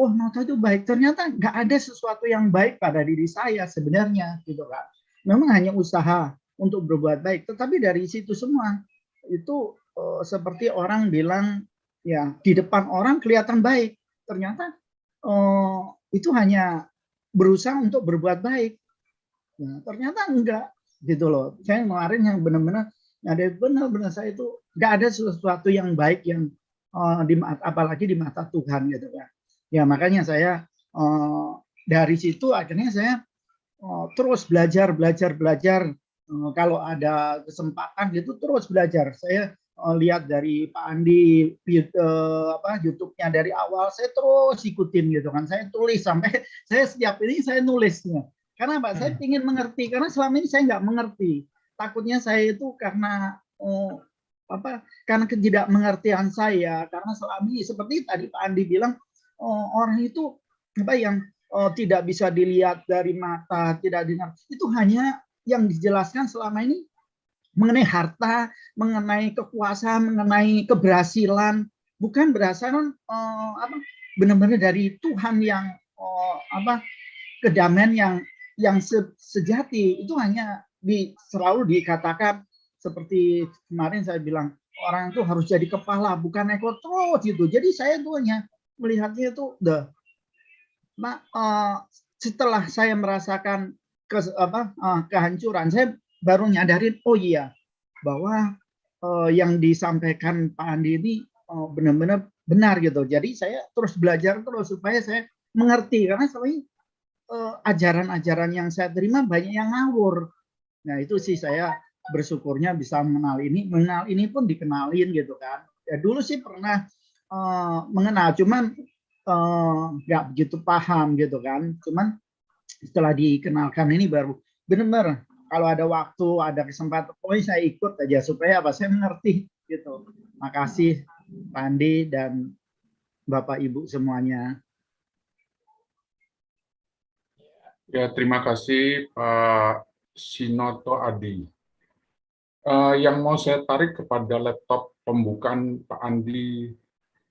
Oh Noto itu baik, ternyata nggak ada sesuatu yang baik pada diri saya sebenarnya, gitu kan. Memang hanya usaha untuk berbuat baik, tetapi dari situ semua itu seperti orang bilang ya di depan orang kelihatan baik, ternyata itu hanya berusaha untuk berbuat baik. Nah, ternyata enggak. gitu loh. Saya kemarin yang benar-benar saya itu nggak ada sesuatu yang baik yang apalagi di mata Tuhan gitu kan. Ya makanya saya dari situ akhirnya saya terus belajar. Kalau ada kesempatan gitu terus belajar. Saya lihat dari Pak Andi YouTube-nya dari awal, saya terus ikutin gitu kan. Saya tulis sampai saya setiap ini saya nulisnya. Karena Pak, saya ingin mengerti. Karena selama ini saya nggak mengerti. Takutnya saya itu karena karena ketidakmengertian saya. Karena selama ini seperti tadi Pak Andi bilang, orang itu yang tidak bisa dilihat dari mata, tidak dengar. Itu hanya yang dijelaskan selama ini mengenai harta, mengenai kekuasaan, mengenai keberhasilan, bukan berdasarkan benar-benar dari Tuhan yang kedamaian yang sejati. Itu hanya selalu dikatakan seperti kemarin saya bilang, orang itu harus jadi kepala, bukan ekor terus gitu. Jadi saya tuh hanya melihatnya itu setelah saya merasakan kehancuran, saya baru nyadarin, oh iya, bahwa yang disampaikan Pak Andi ini benar-benar benar gitu. Jadi saya terus belajar terus supaya saya mengerti, karena selama ajaran-ajaran yang saya terima banyak yang ngawur. Nah itu sih saya bersyukurnya bisa mengenal ini pun dikenalin gitu kan. Ya dulu sih pernah mengenal, cuman nggak begitu paham gitu kan. Cuman setelah dikenalkan ini baru benar-benar kalau ada waktu, ada kesempatan, saya ikut aja supaya saya mengerti gitu. Makasih Pak Andi dan Bapak Ibu semuanya. Ya, terima kasih Pak Sinoto Adi. Yang mau saya tarik kepada laptop pembukaan Pak Andi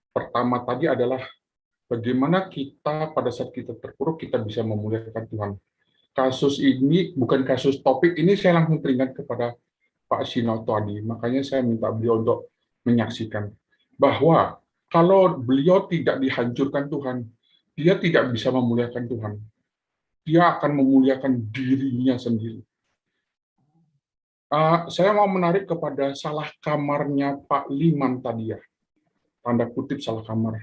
pertama tadi adalah bagaimana kita pada saat kita terpuruk kita bisa memuliakan Tuhan. Kasus ini bukan kasus topik ini, saya langsung teringat kepada Pak Sinoto Adi. Makanya saya minta beliau untuk menyaksikan bahwa kalau beliau tidak dihancurkan Tuhan, dia tidak bisa memuliakan Tuhan. Dia akan memuliakan dirinya sendiri. Saya mau menarik kepada salah kamarnya Pak Liman tadi ya. Tanda kutip salah kamar.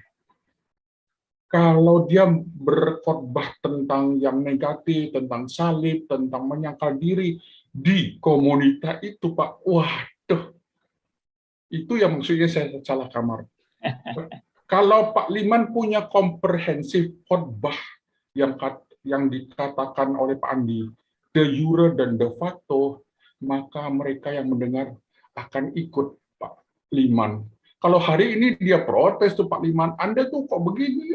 Kalau dia berkhotbah tentang yang negatif, tentang salib, tentang menyangkal diri di komunitas itu, Pak, waduh, itu yang maksudnya saya salah kamar. Kalau Pak Liman punya komprehensif khotbah yang dikatakan oleh Pak Andi, de jure dan de facto, maka mereka yang mendengar akan ikut Pak Liman. Kalau hari ini dia protes tuh Pak Liman, Anda tuh kok begini?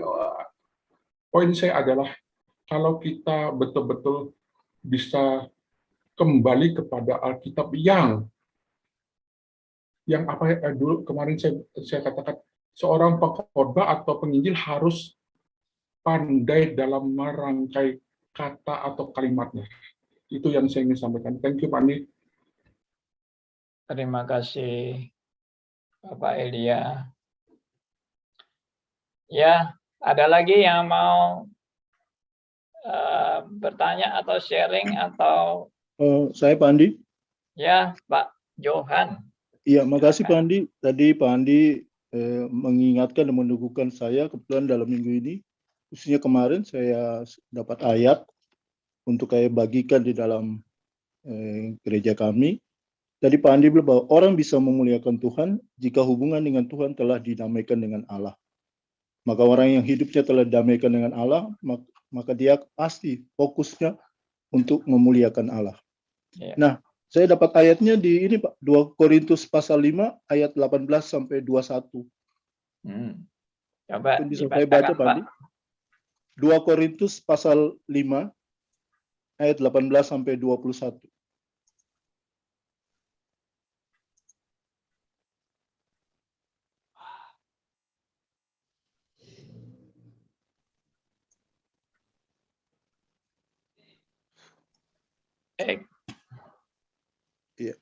Poin saya adalah kalau kita betul-betul bisa kembali kepada Alkitab yang dulu kemarin saya katakan, seorang pengkhotbah atau penginjil harus pandai dalam merangkai kata atau kalimatnya. Itu yang saya ingin sampaikan. Thank you, Pak Andi. Terima kasih, Bapak Elia. Ya, ada lagi yang mau bertanya atau sharing atau? Saya Pak Andi. Ya, Pak Johan. Iya, makasih Pak Andi. Tadi Pak Andi mengingatkan dan meneguhkan saya kebetulan dalam minggu ini, khususnya kemarin saya dapat ayat untuk saya bagikan di dalam gereja kami. Tadi Pak Andi bilang bahwa orang bisa memuliakan Tuhan jika hubungan dengan Tuhan telah didamaikan dengan Allah. Maka orang yang hidupnya telah didamaikan dengan Allah, maka dia pasti fokusnya untuk memuliakan Allah. Ya. Nah, saya dapat ayatnya di ini Pak, 2 Korintus pasal 5 ayat 18 sampai 21. Coba bisa saya baca Pak Andi. 2 Korintus pasal 5 ayat 18 sampai 21. Iya.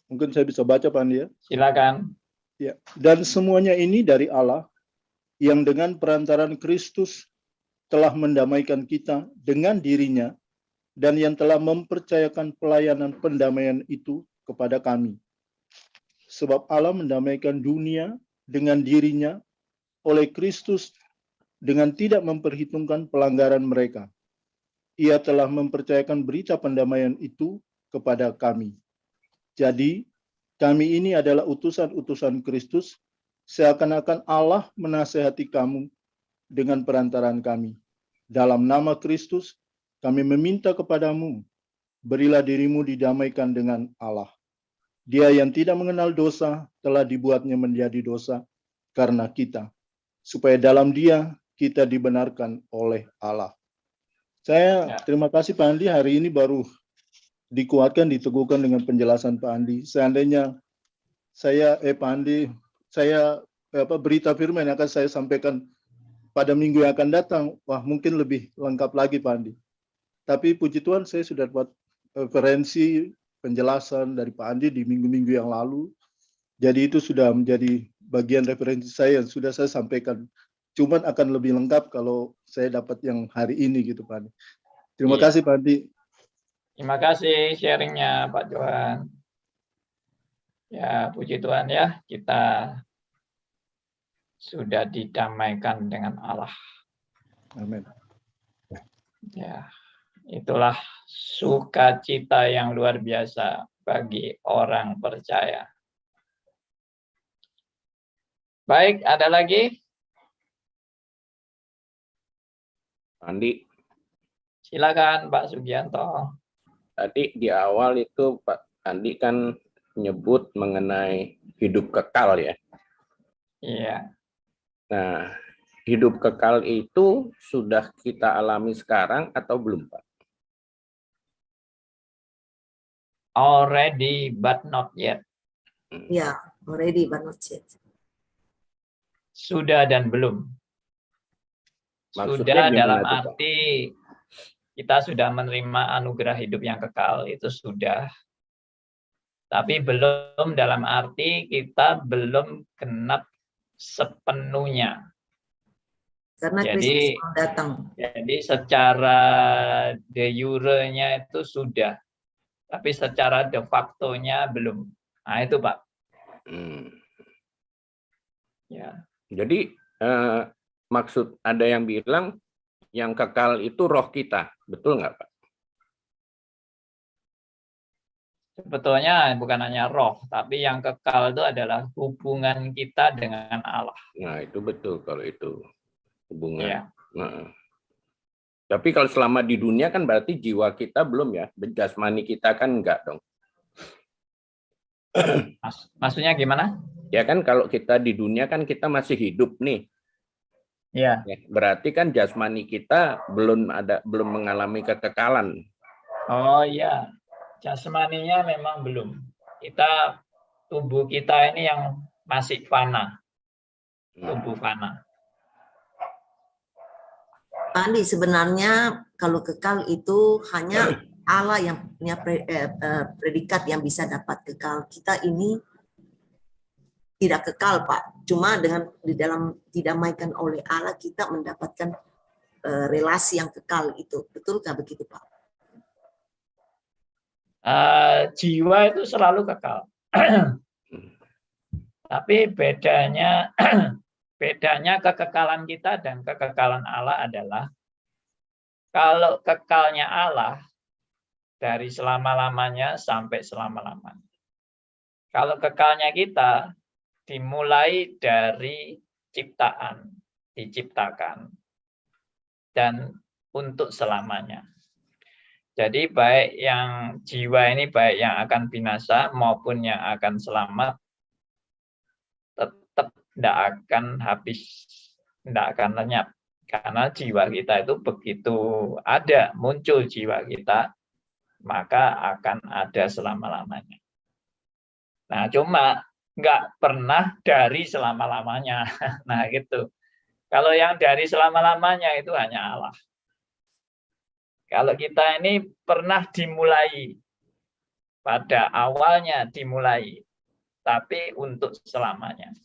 Mungkin saya bisa baca Pak Andi ya. Silakan. Ya. Dan semuanya ini dari Allah yang dengan perantaran Kristus telah mendamaikan kita dengan dirinya dan yang telah mempercayakan pelayanan pendamaian itu kepada kami. Sebab Allah mendamaikan dunia dengan dirinya oleh Kristus dengan tidak memperhitungkan pelanggaran mereka. Ia telah mempercayakan berita pendamaian itu kepada kami. Jadi, kami ini adalah utusan-utusan Kristus, seakan-akan Allah menasihati kamu dengan perantaraan kami. Dalam nama Kristus, kami meminta kepadamu, berilah dirimu didamaikan dengan Allah. Dia yang tidak mengenal dosa telah dibuatnya menjadi dosa karena kita, supaya dalam Dia kita dibenarkan oleh Allah. Saya terima kasih Pak Andi, hari ini baru dikuatkan, diteguhkan dengan penjelasan Pak Andi. Seandainya Pak Andi, berita firman yang akan saya sampaikan pada minggu yang akan datang, wah mungkin lebih lengkap lagi Pak Andi. Tapi puji Tuhan saya sudah dapat referensi penjelasan dari Pak Andi di minggu-minggu yang lalu. Jadi itu sudah menjadi bagian referensi saya yang sudah saya sampaikan. Cuman akan lebih lengkap kalau saya dapat yang hari ini gitu Pak Andi. Terima kasih Pak Andi. Terima kasih sharingnya Pak Johan. Ya, puji Tuhan ya, kita sudah didamaikan dengan Allah. Amin. Ya, itulah sukacita yang luar biasa bagi orang percaya. Baik, ada lagi? Andi, Silakan Pak Sugianto. tadi di awal itu Pak Andi kan menyebut mengenai hidup kekal ya. Iya. Nah, hidup kekal itu sudah kita alami sekarang atau belum, Pak? Already but not yet. Ya, already but not yet. Sudah dan belum. Maksudnya Sudah dalam gimana tuh, Pak? arti kita sudah menerima anugerah hidup yang kekal, itu sudah. Tapi belum dalam arti kita belum genap sepenuhnya. Karena Kristus belum datang. Jadi secara de jure-nya itu sudah. Tapi secara de facto-nya belum. Nah itu Pak. Ya. Jadi maksud ada yang bilang yang kekal itu roh kita, betul nggak Pak? Sebetulnya bukan hanya roh, tapi yang kekal itu adalah hubungan kita dengan Allah. Nah itu betul kalau itu hubungan. Ya. Nah. Tapi kalau selama di dunia kan berarti jiwa kita belum ya, jasmani kita kan enggak dong. Maksudnya gimana? Ya kan kalau kita di dunia kan kita masih hidup nih. Ya. Berarti kan jasmani kita belum mengalami kekekalan. Oh iya, jasmaninya memang belum. Tubuh kita ini yang masih fana. Tubuh fana. Pak Andi, sebenarnya kalau kekal itu hanya Allah yang punya predikat yang bisa dapat kekal. Kita ini tidak kekal, Pak. Cuma dengan di dalam didamaikan oleh Allah kita mendapatkan relasi yang kekal itu. Betulkah begitu, Pak? Jiwa itu selalu kekal. Tapi bedanya kekekalan kita dan kekekalan Allah adalah kalau kekalnya Allah dari selama-lamanya sampai selama-lamanya. Kalau kekalnya kita dimulai dari ciptaan, diciptakan, dan untuk selamanya. Jadi baik yang jiwa ini, baik yang akan binasa maupun yang akan selamat, tetap tidak akan habis, tidak akan lenyap. Karena jiwa kita itu begitu ada, muncul jiwa kita, maka akan ada selama-lamanya. Nah, cuma nggak pernah dari selama-lamanya. Nah, gitu. Kalau yang dari selama-lamanya itu hanya Allah. Kalau kita ini pernah dimulai, pada awalnya dimulai, tapi untuk selamanya.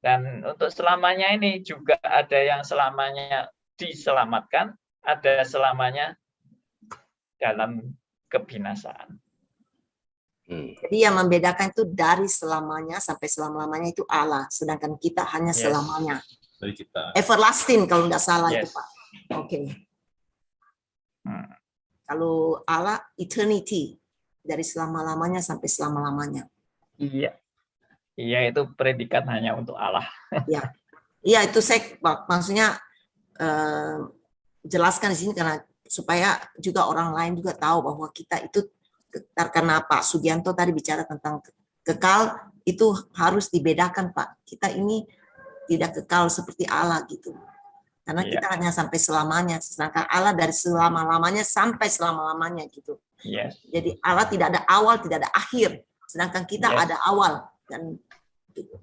Dan untuk selamanya ini juga ada yang selamanya diselamatkan, ada selamanya dalam kebinasaan. Jadi yang membedakan itu dari selamanya sampai selama-lamanya itu Allah, sedangkan kita hanya Yes. selamanya. Dari kita. Everlasting kalau nggak salah itu Yes. Pak. Oke. Hmm. Kalau Allah eternity, dari selama-lamanya sampai selama-lamanya. Iya. Iya, itu predikat hanya untuk Allah. Iya itu saya maksudnya jelaskan di sini karena supaya juga orang lain juga tahu bahwa kita itu karena Pak Sugianto tadi bicara tentang kekal itu harus dibedakan Pak. Kita ini tidak kekal seperti Allah gitu. Karena Iya. kita hanya sampai selamanya, sedangkan Allah dari selama-lamanya sampai selama-lamanya gitu. Yes. Jadi Allah tidak ada awal, tidak ada akhir, sedangkan kita Yes. ada awal dan gitu.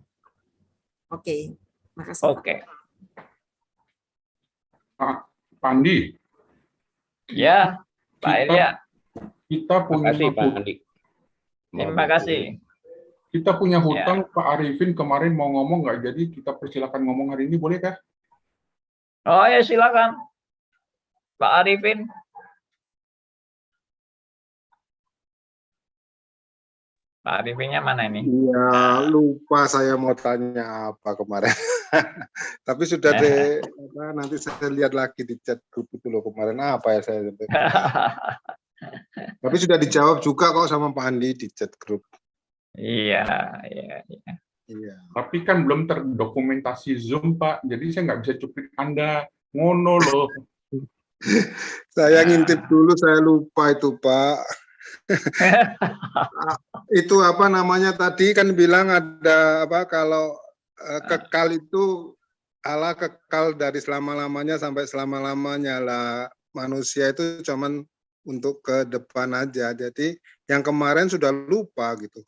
Oke, makasih Pak. Oke. Pak Andi, Ya, Pak Kita- Elia. kita Terima punya kasih Pak hutang. Andi. Terima kasih. Kita punya hutang. Pak Arifin kemarin mau ngomong nggak? Jadi kita persilakan ngomong hari ini, boleh kah? Oh ya, silakan. Pak Arifin. Pak Arifinnya mana ini? Iya, lupa saya mau tanya apa kemarin. Tapi sudah deh, nanti saya lihat lagi di chat grup itu loh kemarin apa ya saya. Tapi sudah dijawab juga kok sama Pak Andi di chat grup. Iya, iya, iya. Iya. Tapi kan belum terdokumentasi Zoom, Pak. Jadi saya nggak bisa cuplik Anda. Ngono loh. Saya ngintip dulu, saya lupa itu Pak. Itu apa namanya tadi kan bilang ada apa kalau kekal itu Allah kekal dari selama-lamanya sampai selama-lamanya lah. Manusia itu cuman untuk ke depan aja. Jadi yang kemarin sudah lupa gitu.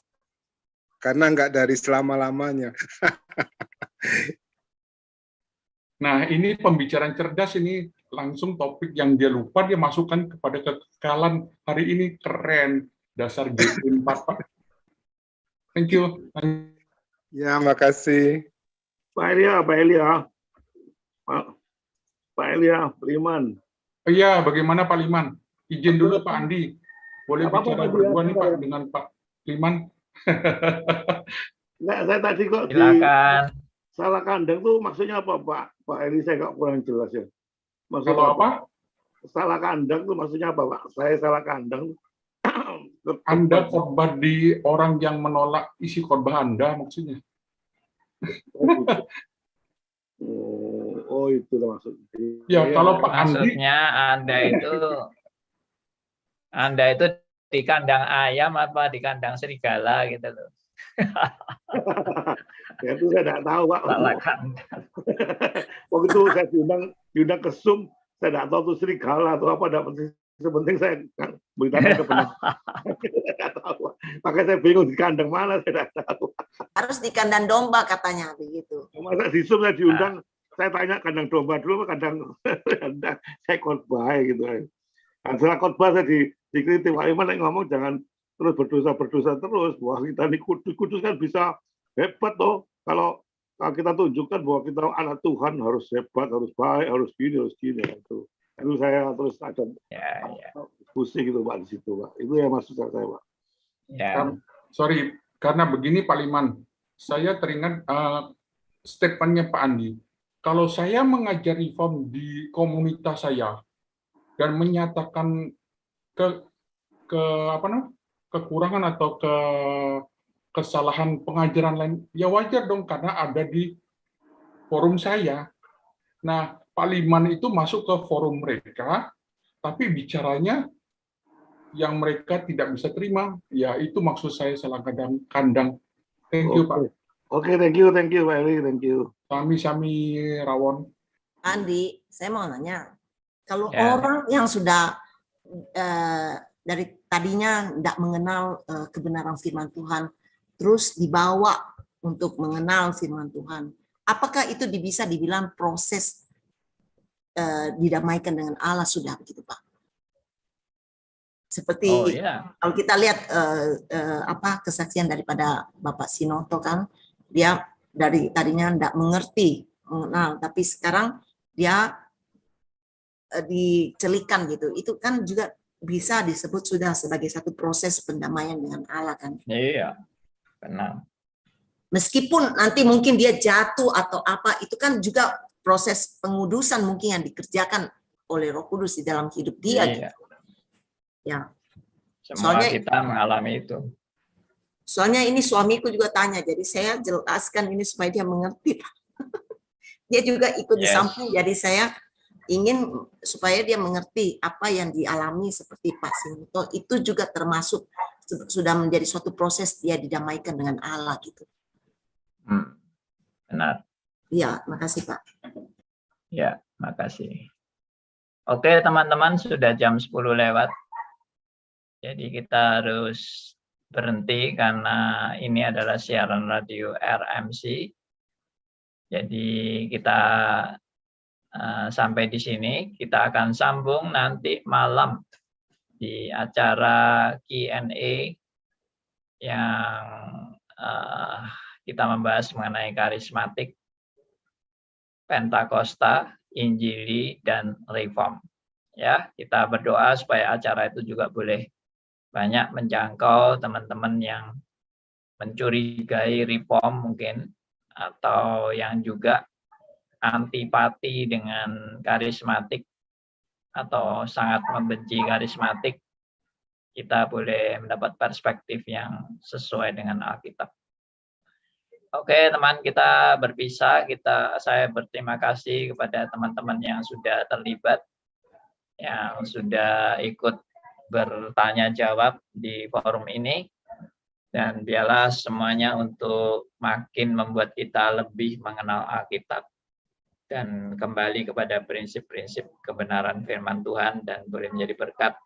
Karena nggak dari selama-lamanya. Nah, ini pembicaraan cerdas ini langsung topik yang dia lupa, dia masukkan kepada kekekalan. Hari ini keren. Dasar G4, Pak. Thank you. Ya, makasih. Pak Elia, Pak Elia, Liman. Oh iya, bagaimana Pak Liman? Izin dulu Pak Andi. Boleh Apa-apa, bicara Pak, berdua nih biar. Pak dengan Pak Liman? Enggak, saya tadi kok Silakan. salah kandang tuh maksudnya apa Pak? Pak Eli saya kok kurang jelas ya. Maksudnya Kalau apa? Salah kandang tuh maksudnya apa Pak? Saya salah kandang. Anda khotbah di orang yang menolak isi khotbah Anda maksudnya? Oh itu maksudnya. Ya, kalau Pak Andi, Maksudnya Anda itu di kandang ayam apa di kandang serigala gitu loh. Ya itu saya tidak tahu Pak. Salah kandang. Waktu itu saya diundang ke Zoom, saya tidak tahu itu serigala atau apa. Sepenting saya beritahu ke benar. Saya tidak tahu. Makanya saya bingung di kandang mana, saya tidak tahu. Harus di kandang domba katanya begitu. Masa di Zoom saya diundang, saya tanya kandang domba dulu, kandang saya khotbah gitu. Nah, setelah khotbah saya dikritik, Pak Iman ngomong jangan terus berdosa terus. Wah kita ini kudus kan bisa hebat toh. Kalau kita tunjukkan bahwa kita anak Tuhan harus hebat, harus baik, harus gini itu. Itu saya terus ada pusing gitu Pak di situ Pak. Itu yang maksud saya Pak. Ya. sorry, karena begini Pak Liman, saya teringat statementnya Pak Andi. Kalau saya mengajar reform di komunitas saya dan menyatakan kekurangan atau kesalahan pengajaran lain, ya wajar dong karena ada di forum saya. Nah, Pak Liman itu masuk ke forum mereka, tapi bicaranya yang mereka tidak bisa terima. Ya, itu maksud saya salah kandang. Thank you, Pak. Oke, thank you Pak Eli, thank you. Sami-sami Rawon. Andi, saya mau nanya, kalau Ya. orang yang sudah dari tadinya tidak mengenal kebenaran firman Tuhan, terus dibawa untuk mengenal firman Tuhan, apakah itu bisa dibilang proses didamaikan dengan Allah sudah begitu Pak? Seperti kalau kita lihat kesaksian daripada Bapak Sinoto kan, dia dari tadinya tidak mengenal, tapi sekarang dia dicelikan gitu. Itu kan juga bisa disebut sudah sebagai satu proses pendamaian dengan Allah kan. Iya, benar. Meskipun nanti mungkin dia jatuh atau apa, itu kan juga proses pengudusan mungkin yang dikerjakan oleh Roh Kudus di dalam hidup dia. Iya. Gitu. Ya. Semua Soalnya kita mengalami itu. Soalnya ini suamiku juga tanya, jadi saya jelaskan ini supaya dia mengerti. Dia juga ikut di Yes. samping, jadi saya ingin supaya dia mengerti apa yang dialami seperti Pak Sinto, itu juga termasuk sudah menjadi suatu proses dia didamaikan dengan Allah gitu. Benar. Iya, makasih Pak. Ya, makasih. Oke, teman-teman, sudah jam 10 lewat. Jadi kita harus berhenti karena ini adalah siaran radio RMC. Jadi kita sampai di sini. Kita akan sambung nanti malam di acara Q&A yang kita membahas mengenai karismatik, Pentakosta, Injili, dan Reform. Ya, kita berdoa supaya acara itu juga boleh banyak menjangkau teman-teman yang mencurigai Reform mungkin, atau yang juga antipati dengan karismatik atau sangat membenci karismatik. Kita boleh mendapat perspektif yang sesuai dengan Alkitab. Oke, teman, kita berpisah. Saya berterima kasih kepada teman-teman yang sudah terlibat, yang sudah ikut bertanya jawab di forum ini, dan biarlah semuanya untuk makin membuat kita lebih mengenal Alkitab dan kembali kepada prinsip-prinsip kebenaran firman Tuhan, dan boleh menjadi berkat.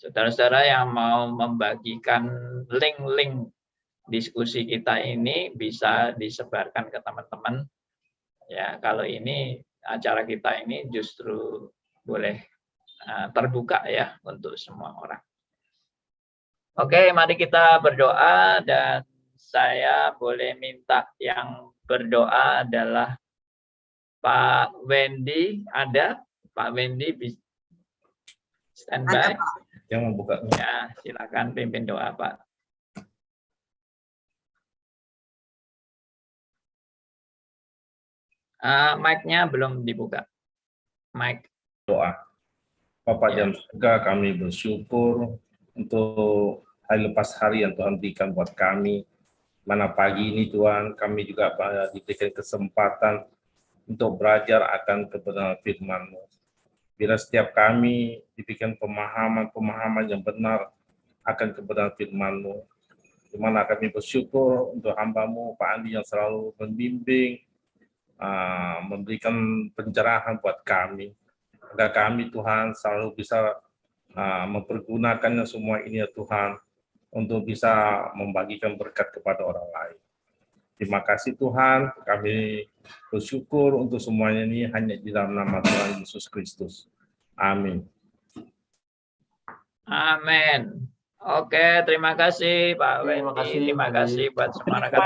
Saudara-saudara yang mau membagikan link-link diskusi kita ini bisa disebarkan ke teman-teman. Ya, kalau ini acara kita ini justru boleh terbuka ya untuk semua orang. Oke, mari kita berdoa, dan saya boleh minta yang berdoa adalah Pak Wendy. Ada Pak Wendy bisa standby? Yang membuka. Ya, silakan pimpin doa, Pak. Mic-nya belum dibuka. Mic. Doa. Bapak dalam surga, kami bersyukur untuk hari lepas hari yang Tuhan berikan buat kami. Mana pagi ini Tuhan, kami juga diberikan kesempatan untuk belajar akan kebenaran firman-Mu. Bila setiap kami diberikan pemahaman yang benar akan kebenaran firman-Mu, di mana kami bersyukur untuk hamba-Mu, Pak Andi, yang selalu membimbing, memberikan pencerahan buat kami, agar kami Tuhan selalu bisa mempergunakannya semua ini ya Tuhan, untuk bisa membagikan berkat kepada orang lain. Terima kasih Tuhan, kami bersyukur untuk semuanya ini hanya di dalam nama Tuhan Yesus Kristus. Amin. Amin. Oke, terima kasih Pak Wendy. Terima kasih buat semua rekan.